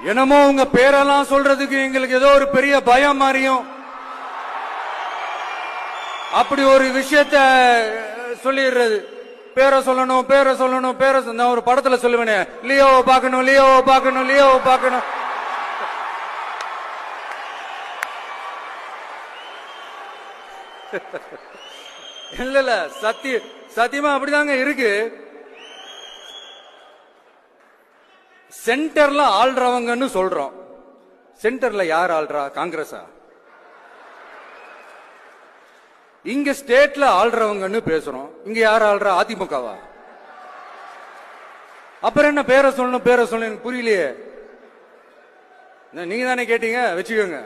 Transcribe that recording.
என்னமோ உங்க பேரெல்லாம் சொல்றதுக்கு எங்களுக்கு ஏதோ ஒரு பெரிய பயம் மாதிரியும் அப்படி ஒரு விஷயத்த சொல்லிடுறது. பேரை சொல்லணும் பேரை சொல்லணும் பேரை நான் ஒரு படத்துல சொல்லுவேனே, லியோவை பார்க்கணும் லியோவை பார்க்கணும் லியோவை பார்க்கணும். இல்ல இல்ல சத்தியமா அப்படிதாங்க இருக்கு. சென்டர்ல ஆள்றவங்கன்னு சொல்றோம். சென்டர்ல யார் ஆள்றா? காங்கிரஸா? இங்க ஸ்டேட்ல ஆள்றவங்கன்னு பேசுறோம். இங்க யார் ஆள்றா? அதிமுகவா? அப்புறம் என்ன பேரை சொல்லணும் பேரை சொல்லணும் புரியலையே. நீங்க தானே கேட்டீங்க, வச்சுக்கோங்க.